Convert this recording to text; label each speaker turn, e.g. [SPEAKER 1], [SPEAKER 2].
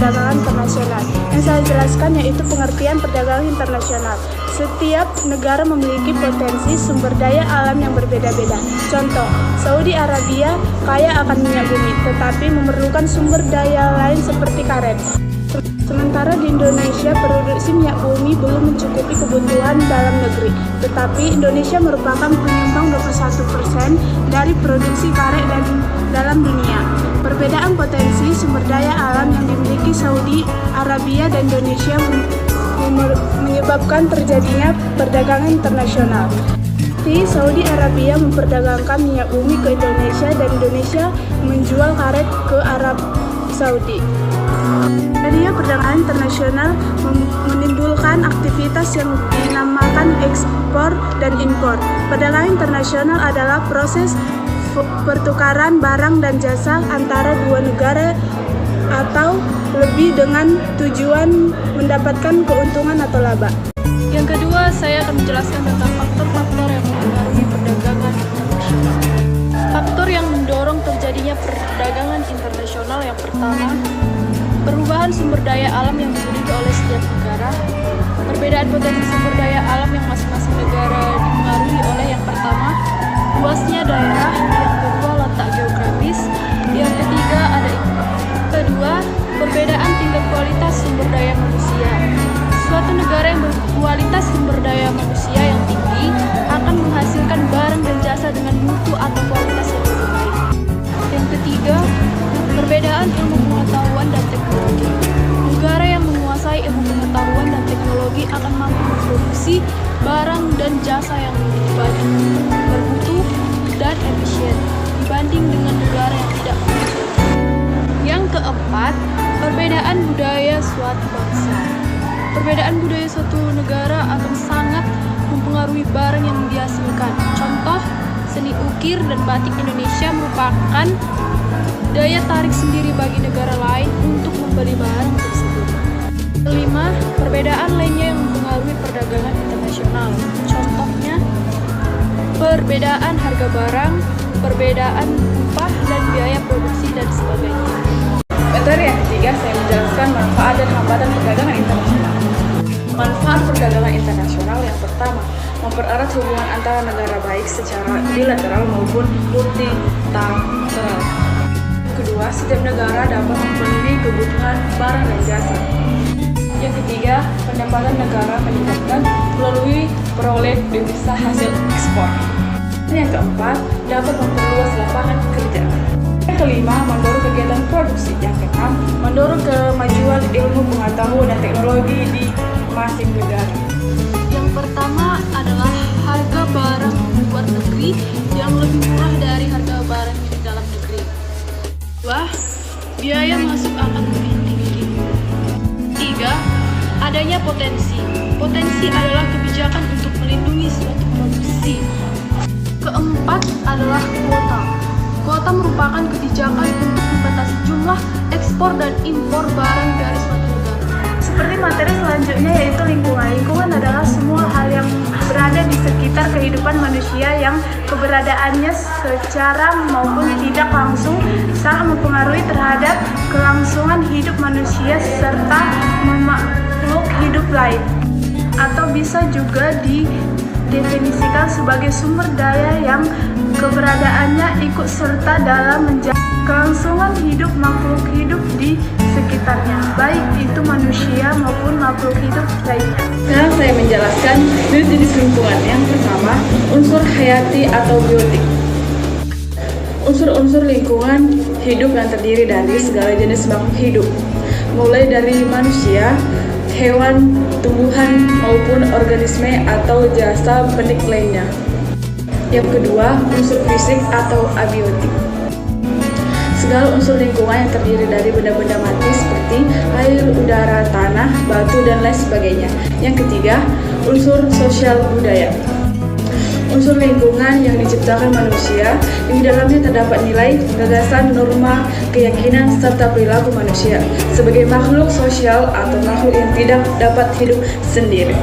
[SPEAKER 1] perdagangan internasional. Yang saya jelaskan yaitu pengertian perdagangan internasional. Setiap negara memiliki potensi sumber daya alam yang berbeda-beda. Contoh, Saudi Arabia kaya akan minyak bumi, tetapi memerlukan sumber daya lain seperti karet. Sementara di Indonesia, produksi minyak bumi belum mencukupi kebutuhan dalam negeri, tetapi Indonesia merupakan penyumbang 21% dari produksi karet dalam dunia. Perbedaan potensi sumber daya alam yang dimiliki Saudi Arabia dan Indonesia menyebabkan terjadinya perdagangan internasional. Saudi Arabia memperdagangkan minyak bumi ke Indonesia dan Indonesia menjual karet ke Arab Saudi. Jadinya perdagangan internasional menimbulkan aktivitas yang dinamakan ekspor dan impor. Perdagangan internasional adalah proses pertukaran barang dan jasa antara dua negara atau lebih dengan tujuan mendapatkan keuntungan atau laba.
[SPEAKER 2] Yang kedua, saya akan menjelaskan tentang faktor-faktor yang mempengaruhi perdagangan internasional. Faktor yang mendorong terjadinya perdagangan internasional yang pertama, perubahan sumber daya alam yang dimiliki oleh setiap negara. Perbedaan potensi sumber daya alam yang masing-masing negara dipengaruhi oleh yang pertama, luasnya daerah, yang kedua letak geografis, yang ketiga kedua, perbedaan tingkat kualitas sumber daya manusia. Suatu negara yang berkualitas sumber daya manusia yang tinggi akan menghasilkan barang dan jasa dengan mutu atau kualitas yang lebih baik. Yang ketiga, perbedaan ilmu pengetahuan dan teknologi. Negara yang menguasai ilmu pengetahuan dan teknologi akan mampu memproduksi barang dan jasa yang lebih banyak, bermutu, dan efisien dibanding dengan negara yang tidak memiliki. Yang keempat, perbedaan budaya suatu bangsa. Perbedaan budaya suatu negara akan sangat mempengaruhi barang yang dihasilkan. Contoh, seni ukir dan batik Indonesia merupakan daya tarik sendiri bagi negara lain untuk membeli barang tersebut. Kelima, perbedaan lainnya yang mempengaruhi perdagangan internasional. Contohnya, perbedaan harga barang, perbedaan upah dan biaya produksi dan sebagainya.
[SPEAKER 3] Materi yang ketiga, saya menjelaskan manfaat dan hambatan perdagangan internasional. Manfaat perdagangan internasional yang pertama, mempererat hubungan antara negara baik secara bilateral maupun multilateral. Kedua, setiap negara dapat memenuhi kebutuhan barang dan jasa. Yang ketiga, pendapatan negara meningkatkan melalui peroleh devisa hasil ekspor. Yang keempat, dapat memperluas lapangan kerja. Yang kelima, mendorong kegiatan produksi. Yang keenam, mendorong kemajuan ilmu pengetahuan dan teknologi di masing negara.
[SPEAKER 2] Yang pertama adalah harga barang di luar negeri yang lebih murah dari harga barang di dalam negeri. Dua, biaya masuk akan lebih tinggi. Tiga, adanya potensi. Potensi adalah kebijakan untuk melindungi suatu produksi. Keempat adalah kuota. Kuota merupakan kebijakan untuk membatasi jumlah ekspor dan impor barang dari suatu negara.
[SPEAKER 1] Seperti materi selanjutnya yaitu lingkungan. Lingkungan adalah semua hal yang berada di sekitar kehidupan manusia yang keberadaannya secara maupun tidak langsung sangat mempengaruhi terhadap kelangsungan hidup manusia serta makhluk hidup lain. Atau bisa juga didefinisikan sebagai sumber daya yang keberadaannya ikut serta dalam menjaga kelangsungan hidup makhluk hidup di sekitarnya, baik itu manusia maupun makhluk hidup lainnya.
[SPEAKER 3] Sekarang saya menjelaskan jenis lingkungan. Yang pertama, unsur hayati atau biotik. Unsur-unsur lingkungan hidup yang terdiri dari segala jenis makhluk hidup, mulai dari manusia, hewan, tumbuhan, maupun organisme atau jasa benik lainnya. Yang kedua, unsur fisik atau abiotik. Segala unsur lingkungan yang terdiri dari benda-benda mati seperti air, udara, tanah, batu, dan lain sebagainya. Yang ketiga, unsur sosial budaya. Unsur lingkungan yang diciptakan manusia, yang di dalamnya terdapat nilai, gagasan, norma, keyakinan, serta perilaku manusia sebagai makhluk sosial atau makhluk yang tidak dapat hidup sendiri.